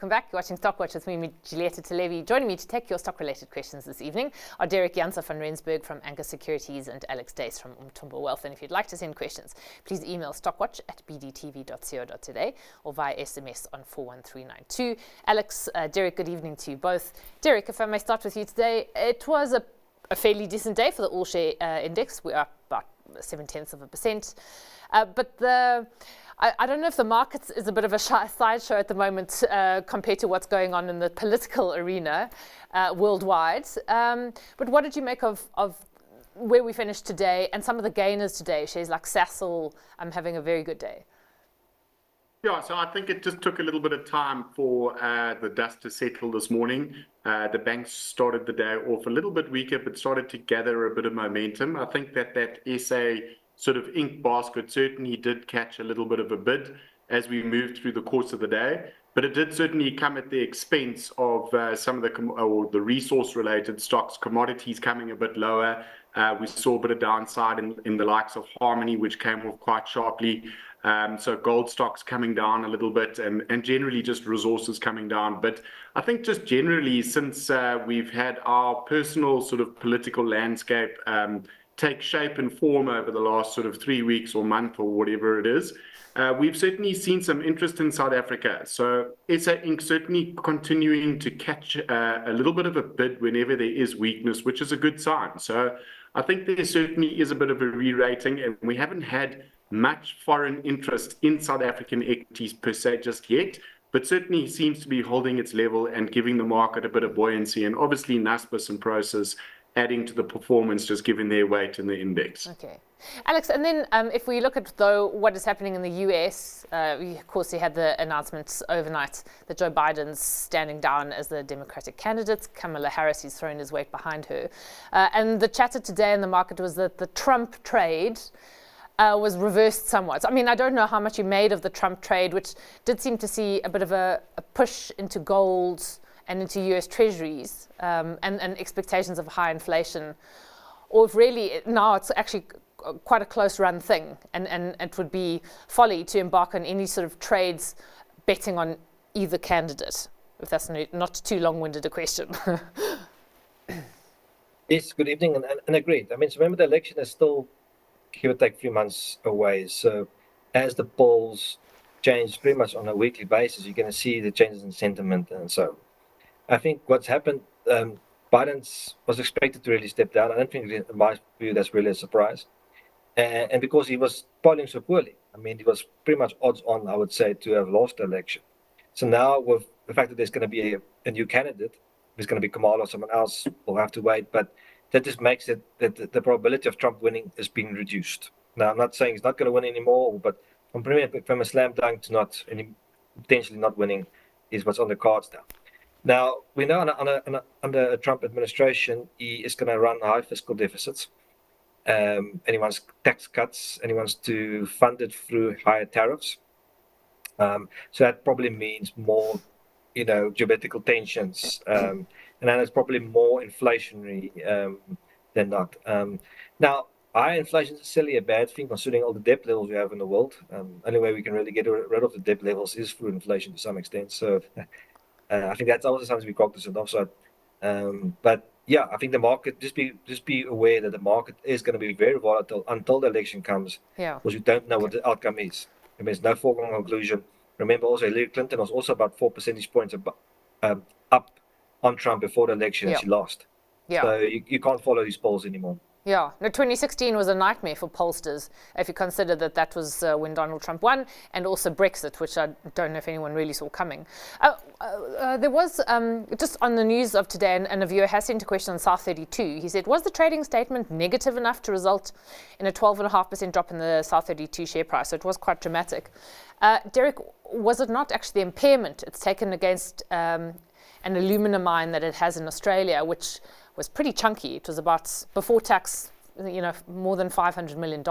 welcome back. You're watching Stockwatch with me, Julieta Televi. Joining me to take your stock-related questions this evening are Deryck Janse van Rensburg from Anchor Securities and Alex Duys from Umthombo Wealth. And if you'd like to send questions, please email stockwatch@bdtv.co.za or via SMS on 41392. Alex, Deryck, good evening to you both. Deryck, if I may start with you today, it was a fairly decent day for the all-share index. We're up about 0.7%. But I don't know if the market is a bit of a sideshow at the moment compared to what's going on in the political arena worldwide. But what did you make of where we finished today and some of the gainers today? Shares like Sasol having a very good day. Yeah, so I think it just took a little bit of time for the dust to settle this morning. The banks started the day off a little bit weaker, but started to gather a bit of momentum. I think that SA sort of ink basket certainly did catch a little bit of a bid as we moved through the course of the day, but it did certainly come at the expense of some of the resource-related stocks, commodities coming a bit lower. We saw a bit of downside in the likes of Harmony, which came off quite sharply. So gold stocks coming down a little bit, and generally just resources coming down. But I think just generally, since we've had our personal sort of political landscape take shape and form over the last sort of 3 weeks or month or whatever it is, we've certainly seen some interest in South Africa. So SA Inc. certainly continuing to catch a little bit of a bid whenever there is weakness, which is a good sign. So I think there certainly is a bit of a re-rating, and we haven't had much foreign interest in South African equities per se just yet, but certainly seems to be holding its level and giving the market a bit of buoyancy. And obviously Naspers and Prosus adding to the performance, just given their weight in the index. Okay. Alex, and then if we look at, though, what is happening in the US, of course, you had the announcements overnight that Joe Biden's standing down as the Democratic candidate. Kamala Harris is throwing his weight behind her. And the chatter today in the market was that the Trump trade was reversed somewhat. I mean, I don't know how much you made of the Trump trade, which did seem to see a bit of a push into gold and into US treasuries and expectations of high inflation, or if really now it's actually quite a close run thing, and it would be folly to embark on any sort of trades betting on either candidate, if that's not too long-winded a question. Yes, good evening, and agreed. I mean, so remember the election is still, give or take, a few months away. So as the polls change pretty much on a weekly basis, you're going to see the changes in sentiment. And so I think what's happened, Biden was expected to really step down. I don't think, in my view, that's really a surprise. And because he was polling so poorly, I mean, he was pretty much odds on, I would say, to have lost the election. So now with the fact that there's going to be a new candidate, there's going to be Kamala or someone else, we'll have to wait. But that just makes it that the probability of Trump winning is being reduced. Now, I'm not saying he's not going to win anymore, but from a slam dunk to potentially not winning is what's on the cards now. Now, we know under a Trump administration, he is going to run high fiscal deficits. And he wants tax cuts, and he wants to fund it through higher tariffs. So that probably means more, geopolitical tensions. And then it's probably more inflationary than not. Now, high inflation is necessarily a bad thing, considering all the debt levels we have in the world. Only way we can really get rid of the debt levels is through inflation to some extent. So I think that's also something to be cognizant of. So, but yeah, I think the market, just be aware that the market is going to be very volatile until the election comes, because you don't know what the outcome is. I mean, there's no foregone conclusion. Remember also, Hillary Clinton was also about 4 percentage points up on Trump before the election, and she lost. So you can't follow these polls anymore. Yeah, no, 2016 was a nightmare for pollsters, if you consider that was when Donald Trump won, and also Brexit, which I don't know if anyone really saw coming. There was, just on the news of today, and a viewer has sent a question on South 32. He said, was the trading statement negative enough to result in a 12.5% drop in the South 32 share price? So it was quite dramatic. Deryck, was it not actually the impairment it's taken against an alumina mine that it has in Australia, which was pretty chunky? It was about, before tax, more than $500 million.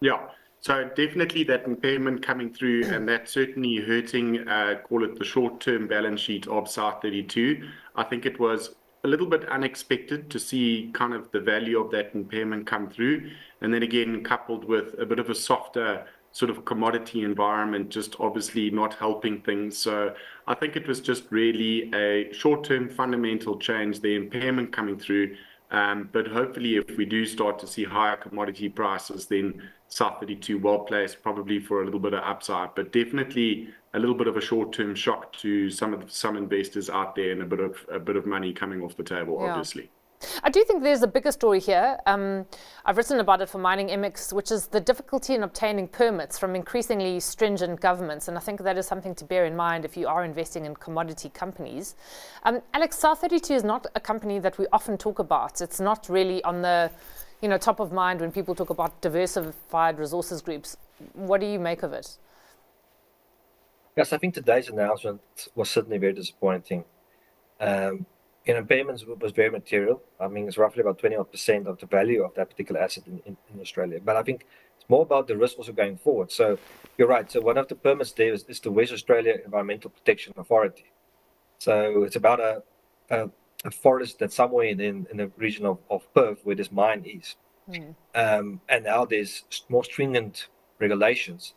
Yeah, so definitely that impairment coming through, and that's certainly hurting, call it the short-term balance sheet of South 32. I think it was a little bit unexpected to see kind of the value of that impairment come through. And then again, coupled with a bit of a softer sort of commodity environment just obviously not helping things. So I think it was just really a short-term fundamental change, the impairment coming through. But hopefully, if we do start to see higher commodity prices, then South 32 well placed probably for a little bit of upside, but definitely a little bit of a short-term shock to some investors out there, and a bit of money coming off the table, obviously. I do think there's a bigger story here. I've written about it for Mining MX, which is the difficulty in obtaining permits from increasingly stringent governments. And I think that is something to bear in mind if you are investing in commodity companies. Alex, South 32 is not a company that we often talk about. It's not really on the top of mind when people talk about diversified resources groups. What do you make of it? Yes, I think today's announcement was certainly very disappointing. Impairments was very material. I mean, it's roughly about 20% of the value of that particular asset in Australia. But I think it's more about the risk also going forward. So you're right. So one of the permits there is the West Australia Environmental Protection Authority. So it's about a forest that's somewhere in the region of Perth where this mine is. And now there's more stringent regulations.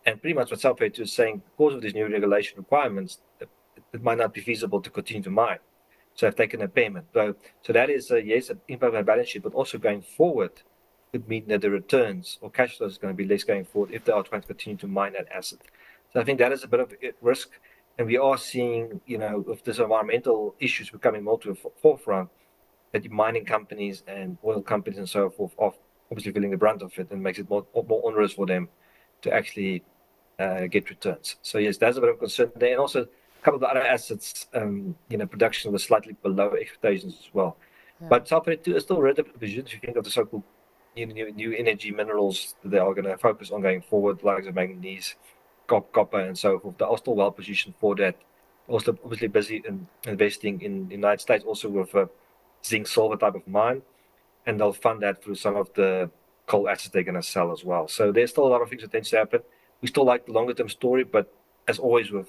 And pretty much what South 32 is saying, because of these new regulation requirements, it might not be feasible to continue to mine. So I've taken a payment. So that is, yes, an impact on the balance sheet, but also going forward could mean that the returns or cash flows is going to be less going forward if they are trying to continue to mine that asset. So I think that is a bit of a risk. And we are seeing, if there's environmental issues becoming more to the forefront, that mining companies and oil companies and so forth are obviously feeling the brunt of it, and makes it more onerous for them to actually get returns. So yes, that's a bit of a concern there. And also, a couple of the other assets, production was slightly below expectations as well. Yeah. But South 32 is still relatively resilient if you think of the so-called new energy minerals that they are going to focus on going forward, like the manganese, copper, and so forth. They are still well positioned for that. Also, obviously busy in investing in the United States, also with a zinc silver type of mine, and they'll fund that through some of the coal assets they're going to sell as well. So there's still a lot of things that tend to happen. We still like the longer term story, but as always with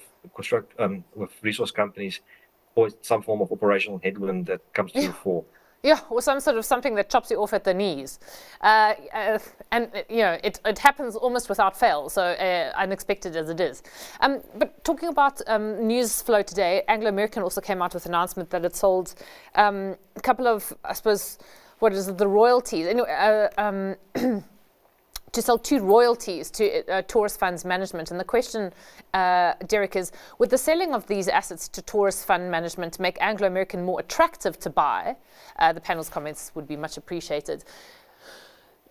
resource companies, always some form of operational headwind that comes to the fore. Yeah, or something that chops you off at the knees, and it happens almost without fail. So unexpected as it is. But talking about news flow today, Anglo American also came out with an announcement that it sold a couple of, I suppose, the royalties. Anyway, to sell 2 royalties to Taurus Funds Management. And the question, Deryck, is, would the selling of these assets to Taurus Fund Management make Anglo American more attractive to buy? The panel's comments would be much appreciated.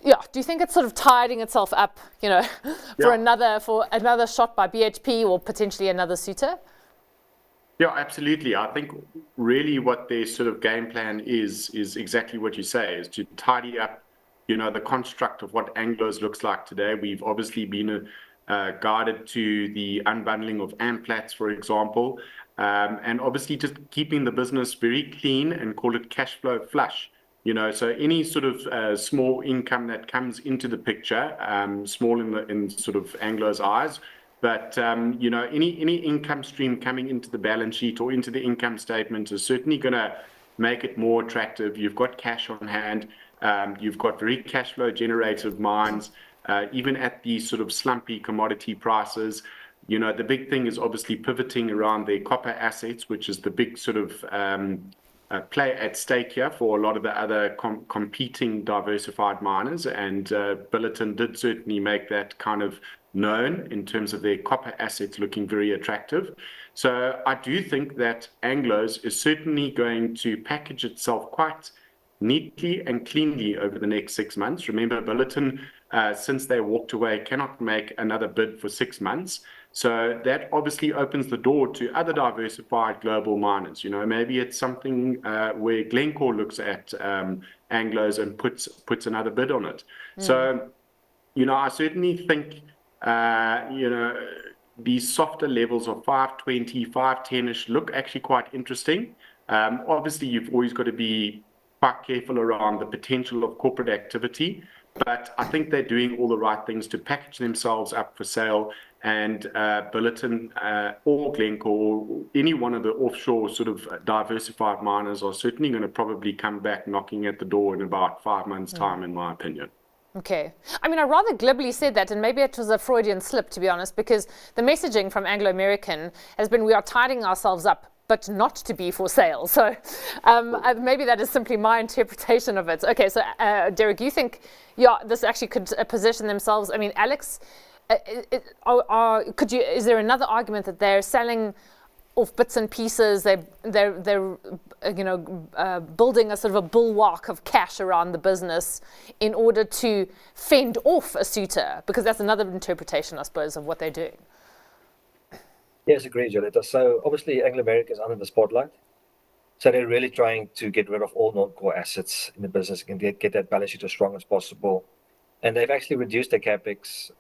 Yeah, do you think it's sort of tidying itself up, for another shot by BHP or potentially another suitor? Yeah, absolutely. I think really what their sort of game plan is exactly what you say, is to tidy up the construct of what Anglo's looks like today. We've obviously been guided to the unbundling of Amplats, for example, and obviously just keeping the business very clean and call it cash flow flush. So any sort of small income that comes into the picture, small in sort of Anglo's eyes, but any income stream coming into the balance sheet or into the income statement is certainly going to make it more attractive. You've got cash on hand. You've got very cash flow generative mines, even at these sort of slumpy commodity prices. The big thing is obviously pivoting around their copper assets, which is the big sort of play at stake here for a lot of the other competing diversified miners. And Billiton did certainly make that kind of known in terms of their copper assets looking very attractive. So I do think that Anglo's is certainly going to package itself quite neatly and cleanly over the next 6 months. Remember, Billiton, since they walked away, cannot make another bid for 6 months. So that obviously opens the door to other diversified global miners. Maybe it's something where Glencore looks at Anglo's and puts another bid on it. So, I certainly think, these softer levels of 520, 510-ish look actually quite interesting. Obviously, you've always got to be quite careful around the potential of corporate activity, but I think they're doing all the right things to package themselves up for sale. And Billiton or Glencore, or any one of the offshore sort of diversified miners are certainly going to probably come back knocking at the door in about 5 months' time, in my opinion. Okay. I mean, I rather glibly said that, and maybe it was a Freudian slip, to be honest, because the messaging from Anglo-American has been we are tidying ourselves up, but not to be for sale. So maybe that is simply my interpretation of it. Okay, so Deryck, you think, this actually could position themselves. I mean, Alex, is there another argument that they're selling off bits and pieces? They're building a sort of a bulwark of cash around the business in order to fend off a suitor, because that's another interpretation, I suppose, of what they're doing. Yes, agreed, Joletta. So obviously Anglo-American is under the spotlight. So they're really trying to get rid of all non-core assets in the business and get that balance sheet as strong as possible. And they've actually reduced their capex.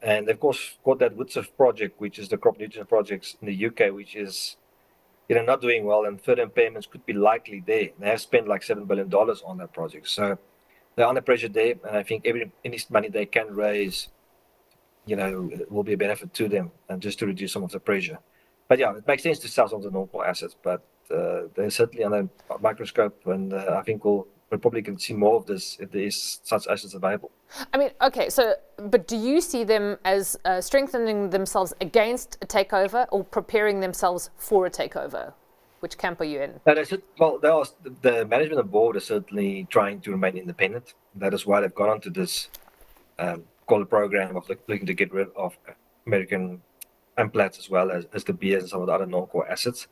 And of course got that Woodsif project, which is the crop nutrition projects in the UK, which is not doing well, and further impairments could be likely there. They have spent like $7 billion on that project. So they're under pressure there. And I think any money they can raise will be a benefit to them, and just to reduce some of the pressure. But yeah, it makes sense to sell some of the non-core assets, but they're certainly under a microscope, and I think we'll probably can see more of this if there is such assets available. I mean, okay, but do you see them as strengthening themselves against a takeover or preparing themselves for a takeover? Which camp are you in? The management and board are certainly trying to remain independent. That is why they've gone onto this call a program of looking to get rid of American Amplats as well as the beers and some of the other non-core assets.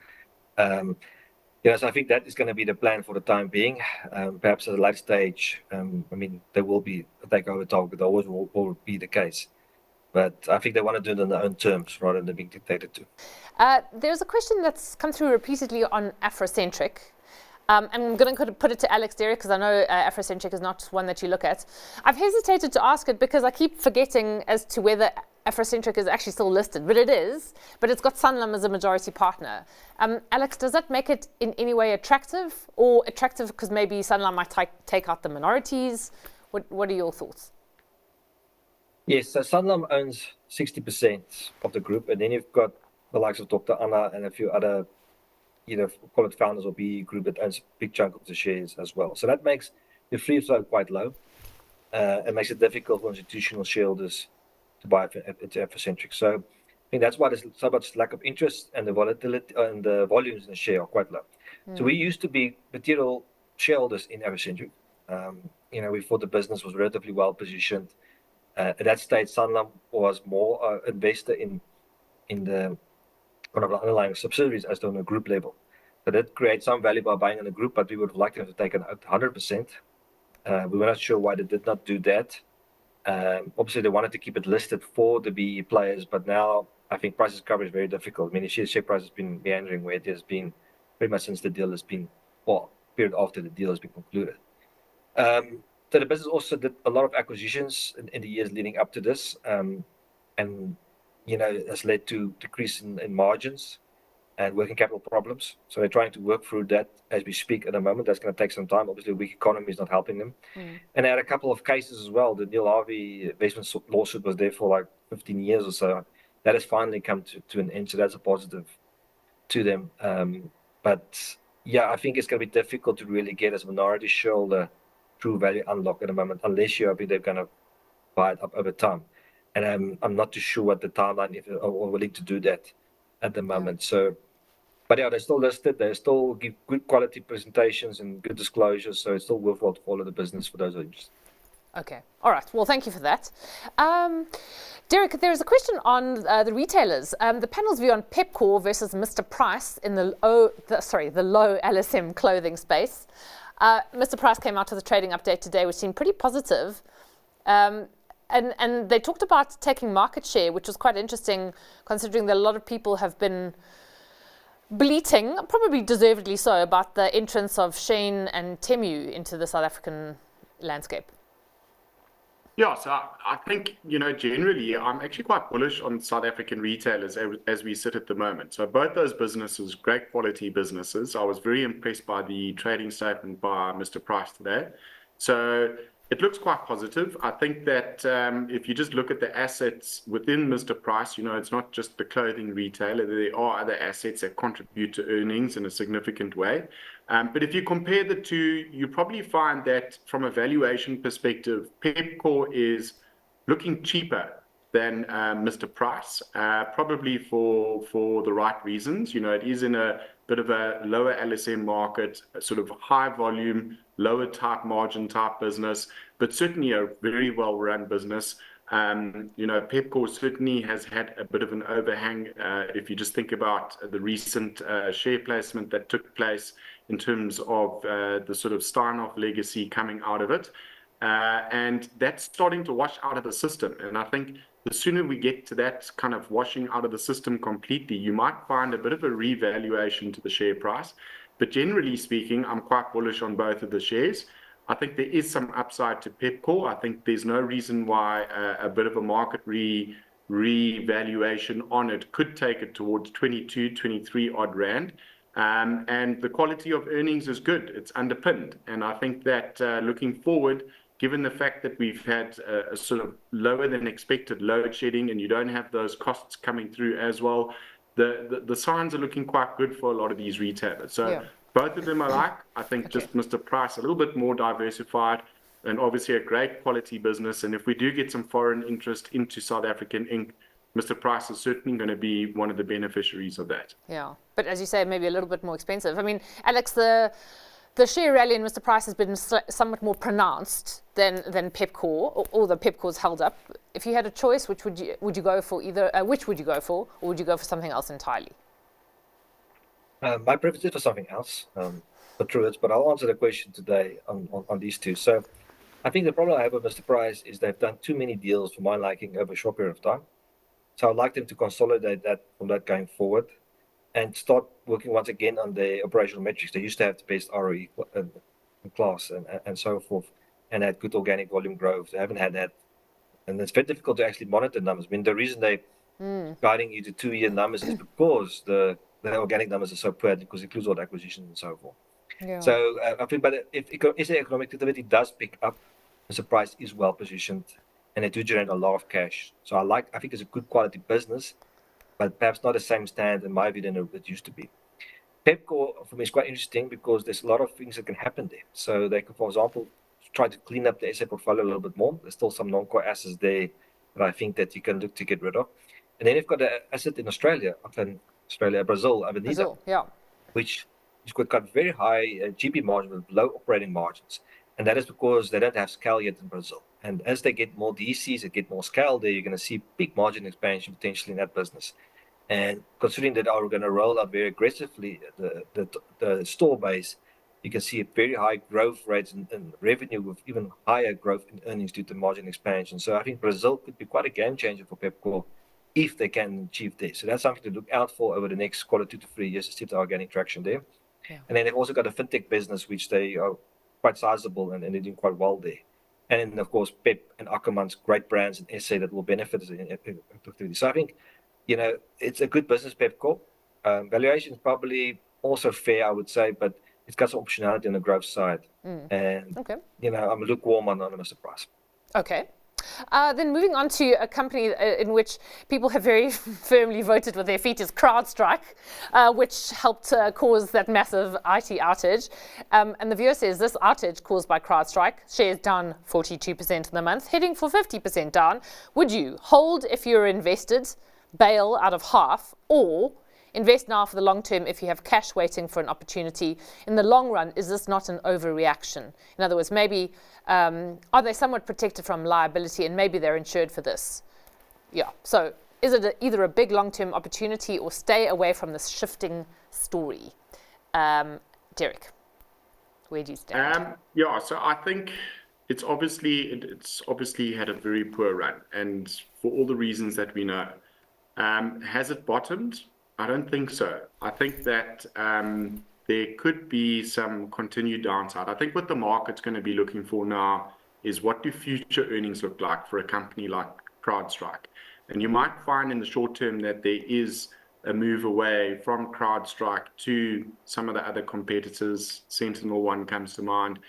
So I think that is going to be the plan for the time being. Perhaps at a later stage, there will be a takeover talk, but always will be the case. But I think they want to do it on their own terms rather than being dictated to. There's a question that's come through repeatedly on Afrocentric. And I'm going to put it to Alex, Deryck, because I know Afrocentric is not one that you look at. I've hesitated to ask it because I keep forgetting as to whether Afrocentric is actually still listed, but it is. But it's got Sanlam as a majority partner. Alex, does that make it in any way attractive, or attractive because maybe Sanlam might take out the minorities? What are your thoughts? Yes, so Sanlam owns 60% of the group, and then you've got the likes of Dr. Anna and a few other call it founders or BE group that owns a big chunk of the shares as well. So that makes the free float quite low. It makes it difficult for institutional shareholders to buy into Afrocentric. So I think that's why there's so much lack of interest, and the volatility and the volumes in the share are quite low. So we used to be material shareholders in Afrocentric. We thought the business was relatively well positioned. At that stage, Sanlam was more investor in the one of the underlying subsidiaries as on a group level. So that creates some value by buying in a group, but we would have liked them to take it 100%. We were not sure why they did not do that. Obviously, they wanted to keep it listed for the BE players, but now I think prices cover is very difficult. I mean, the share price has been meandering where it has been pretty much since the deal has been, period after the deal has been concluded. So the business also did a lot of acquisitions in the years leading up to this, and has led to decrease in margins and working capital problems. So they're trying to work through that as we speak at the moment. That's going to take some time. Obviously, the weak economy is not helping them. And they had a couple of cases as well. The Neil Harvey investment lawsuit was there for like 15 years or so. That has finally come to an end. So that's a positive to them. But yeah, I think it's going to be difficult to really get as a minority shareholder true value unlock at the moment, unless you're they're going to buy it up over time. And I'm not too sure what the timeline if are willing to do that at the moment. So, but yeah, they're still listed. They still give good quality presentations and good disclosures. So it's still worthwhile to follow the business for those who are interested. Okay. All right. Well, thank you for that. Deryck, there's a question on the retailers. The panel's view on Pepkor versus Mr. Price in the low LSM clothing space. Mr. Price came out with a trading update today, which seemed pretty positive. And they talked about taking market share, which was quite interesting, considering that a lot of people have been bleating, probably deservedly so, about the entrance of Shein and Temu into the South African landscape. Yeah, so I think, generally, I'm actually quite bullish on South African retailers as we sit at the moment. So both those businesses, great quality businesses. I was very impressed by the trading statement by Mr. Price today. So it looks quite positive. I think that if you just look at the assets within Mr. Price, it's not just the clothing retailer. There are other assets that contribute to earnings in a significant way. But if you compare the two, you probably find that from a valuation perspective, Pepkor is looking cheaper than Mr. Price, probably for the right reasons. It is in a bit of a lower LSM market, a sort of high volume, lower type margin type business, but certainly a very well run business. Pepkor certainly has had a bit of an overhang. If you just think about the recent share placement that took place in terms of the sort of Steinhoff legacy coming out of it. And that's starting to wash out of the system. And I think the sooner we get to that kind of washing out of the system completely, you might find a bit of a revaluation to the share price. But generally speaking, I'm quite bullish on both of the shares. I think there is some upside to Pepkor. I think there's no reason why a bit of a market revaluation on it could take it towards 22, 23 odd rand. And the quality of earnings is good. It's underpinned. And I think that looking forward, given the fact that we've had a sort of lower than expected load shedding and you don't have those costs coming through as well, the signs are looking quite good for a lot of these retailers. So both of them I like. I think just Mr. Price a little bit more diversified and obviously a great quality business. And if we do get some foreign interest into South African Inc., Mr. Price is certainly going to be one of the beneficiaries of that. Yeah, but as you say, maybe a little bit more expensive. I mean, Alex, the share rally in Mr. Price has been somewhat more pronounced than Pepkor, although Pepkor's held up. If you had a choice, which would you go for either? Which would you go for, or would you go for something else entirely? My preference is for something else, for Truitt, but I'll answer the question today on these two. So I think the problem I have with Mr. Price is they've done too many deals for my liking over a short period of time. So I'd like them to consolidate that from that going forward and start working once again on the operational metrics. They used to have the best ROE in class and so forth, and had good organic volume growth. They haven't had that. And it's very difficult to actually monitor numbers. I mean, the reason they're guiding you to 2-year numbers is because the organic numbers are so poor because it includes all the acquisitions and so forth. Yeah. So I think, but if economic activity does pick up, Mr. Price is well positioned, and they do generate a lot of cash. So I think it's a good quality business, but perhaps not the same standard in my view than it used to be. Pepkor for me is quite interesting because there's a lot of things that can happen there. So they could, for example, try to clean up the SA portfolio a little bit more. There's still some non-core assets there that I think that you can look to get rid of. And then you've got an asset in Brazil, Brazil, yeah, which has got very high GP margin with low operating margins. And that is because they don't have scale yet in Brazil. And as they get more DCs, they get more scale there, you're going to see big margin expansion potentially in that business. And considering that we're going to roll out very aggressively the store base, you can see a very high growth rates in revenue with even higher growth in earnings due to margin expansion. So I think Brazil could be quite a game changer for Pepkor if they can achieve this. So that's something to look out for over the next 2 to 3 years to see if they are getting traction there. Yeah. And then they've also got a fintech business, which they are quite sizable and they're doing quite well there. And then, of course, Pep and Ackermann's great brands in SA that will benefit us in. So I think, it's a good business, Pepkor. Valuation is probably also fair, I would say, but it's got some optionality on the growth side. And, I'm lukewarm on Mr. Price. Okay. Then moving on to a company in which people have very firmly voted with their feet is CrowdStrike, which helped cause that massive IT outage. And the viewer says this outage caused by CrowdStrike, shares down 42% in the month, heading for 50% down. Would you hold if you're invested, bail out of half, or invest now for the long term if you have cash waiting for an opportunity? In the long run, is this not an overreaction? In other words, maybe are they somewhat protected from liability and maybe they're insured for this? Yeah. So is it either a big long-term opportunity or stay away from this shifting story? Deryck, where do you stand? So I think it's obviously had a very poor run, and for all the reasons that we know. Has it bottomed? I don't think so. I think that there could be some continued downside. I think what the market's going to be looking for now is what do future earnings look like for a company like CrowdStrike. And you might find in the short term that there is a move away from CrowdStrike to some of the other competitors. SentinelOne comes to mind,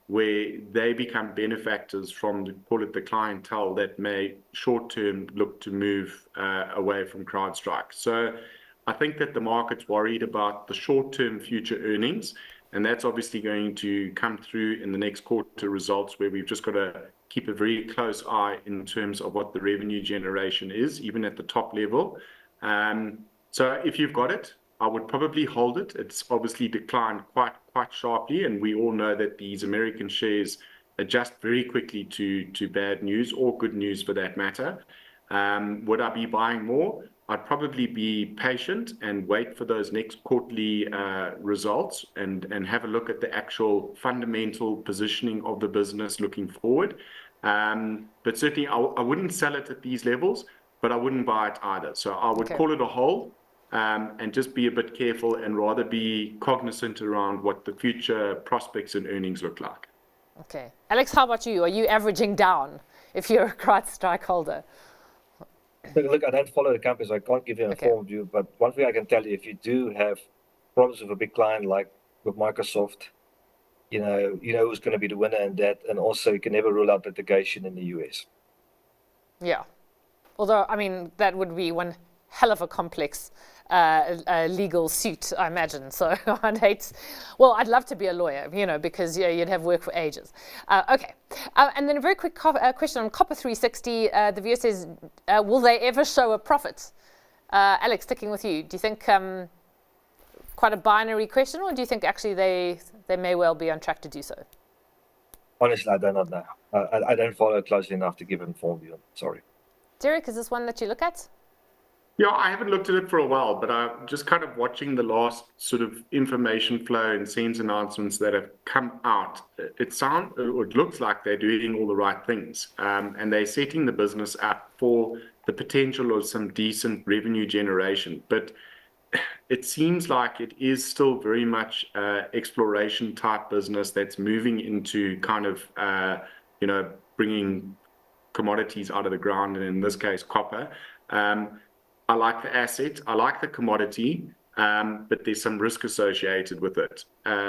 where they become benefactors from, call it the clientele that may short term look to move away from CrowdStrike. So I think that the market's worried about the short-term future earnings, and that's obviously going to come through in the next quarter results, where we've just got to keep a very close eye in terms of what the revenue generation is, even at the top level. So if you've got it, I would probably hold it. It's obviously declined quite sharply, and we all know that these American shares adjust very quickly to bad news, or good news for that matter. Would I be buying more? I'd probably be patient and wait for those next quarterly results and have a look at the actual fundamental positioning of the business looking forward. But certainly I wouldn't sell it at these levels, but I wouldn't buy it either. So I would call it a hold, and just be a bit careful and rather be cognizant around what the future prospects and earnings look like. Okay. Alex, how about you? Are you averaging down if you're a CrowdStrike holder? Look, I don't follow the company, so I can't give you an informed view. But one thing I can tell you, if you do have problems with a big client like with Microsoft, you know who's going to be the winner in that, and also you can never rule out litigation in the US. Yeah. Although, I mean, that would be one hell of a complex legal suit, I imagine. So I'd love to be a lawyer, because you'd have work for ages. Okay. And then a very quick question on Copper 360. The viewer says, will they ever show a profit? Alex, sticking with you, do you think quite a binary question, or do you think actually they may well be on track to do so? Honestly, I do not know. I don't follow it closely enough to give an informed view. Sorry. Deryck, is this one that you look at? Yeah, I haven't looked at it for a while, but I'm just kind of watching the last sort of information flow and SENS announcements that have come out. It looks like they're doing all the right things, and they're setting the business up for the potential of some decent revenue generation. But it seems like it is still very much exploration type business that's moving into kind of, bringing commodities out of the ground, and in this case, copper. I like the asset, I like the commodity, but there's some risk associated with it.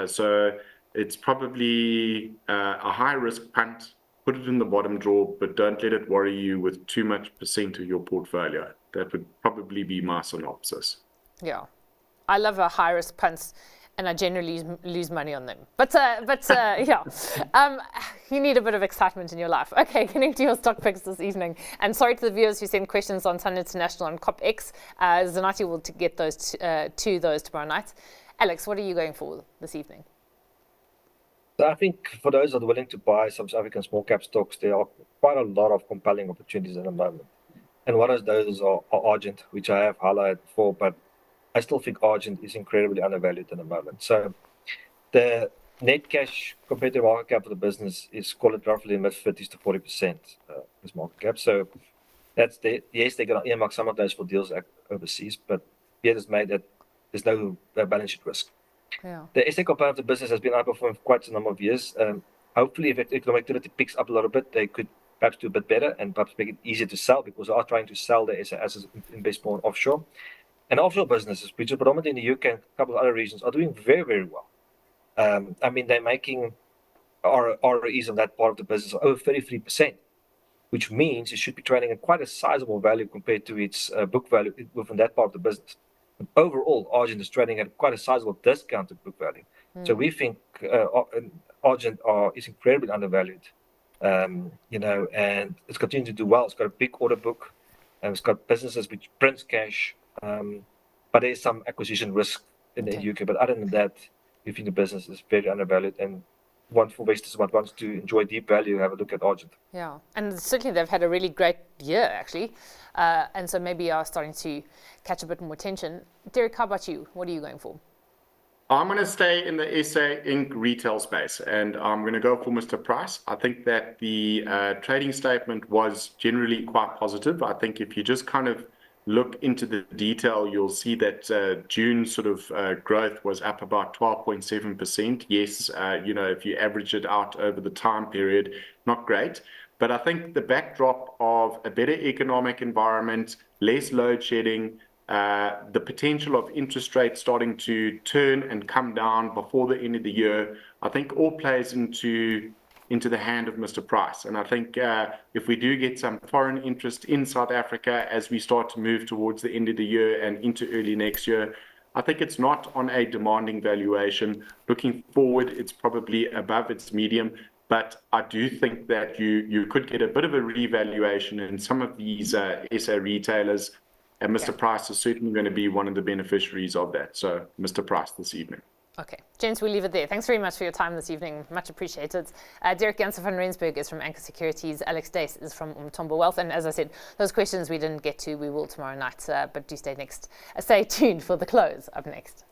So it's probably a high risk punt. Put it in the bottom drawer, but don't let it worry you with too much percent of your portfolio. That would probably be my synopsis. Yeah, I love a high risk punt, and I generally lose money on them. But yeah, you need a bit of excitement in your life. Okay, getting to your stock picks this evening. And sorry to the viewers who sent questions on Sun International and CopX. Zanati will get those to those tomorrow night. Alex, what are you going for this evening? So I think for those that are willing to buy some South African small cap stocks, there are quite a lot of compelling opportunities at the moment. And one of those are Argent, which I have highlighted before, but I still think Argent is incredibly undervalued at the moment. So the net cash compared to market cap of the business is, call it roughly mid 30s to 40% as market cap. So that's yes, they're going to earmark some of those for deals overseas, but yet it's made that there's no balance sheet risk. Yeah. The SA component of the business has been outperforming for quite a number of years. Hopefully, if economic activity picks up a little bit, they could perhaps do a bit better and perhaps make it easier to sell, because they are trying to sell the SA assets, invest more in offshore. And offshore businesses, which are predominantly in the UK and a couple of other regions, are doing very, very well. I mean, they're making ROEs on that part of the business over 33%, which means it should be trading at quite a sizable value compared to its book value within that part of the business. And overall, Argent is trading at quite a sizable discount to book value. So we think Argent is incredibly undervalued, and it's continuing to do well. It's got a big order book, and it's got businesses which prints cash, but there's some acquisition risk in the UK. But other than that, we think the business is very undervalued, and one for investors who wants to enjoy deep value, have a look at Argent. Yeah, and certainly they've had a really great year, actually. And so maybe are starting to catch a bit more attention. Deryck, how about you? What are you going for? I'm going to stay in the SA Inc. retail space, and I'm going to go for Mr. Price. I think that the trading statement was generally quite positive. I think if you just kind of look into the detail, you'll see that June sort of growth was up about 12.7%. Yes, if you average it out over the time period, not great. But I think the backdrop of a better economic environment, less load shedding, the potential of interest rates starting to turn and come down before the end of the year, I think all plays into into the hand of Mr. Price. And I think if we do get some foreign interest in South Africa as we start to move towards the end of the year and into early next year, I think it's not on a demanding valuation. Looking forward, it's probably above its medium, but I do think that you could get a bit of a revaluation in some of these SA retailers, and Mr. Price is certainly going to be one of the beneficiaries of that. So, Mr. Price this evening. Okay, James, we'll leave it there. Thanks very much for your time this evening. Much appreciated. Deryck Janse van Rensburg is from Anchor Securities. Alex Duys is from Umthombo Wealth. And as I said, those questions we didn't get to, we will tomorrow night. But do stay tuned for the close up next.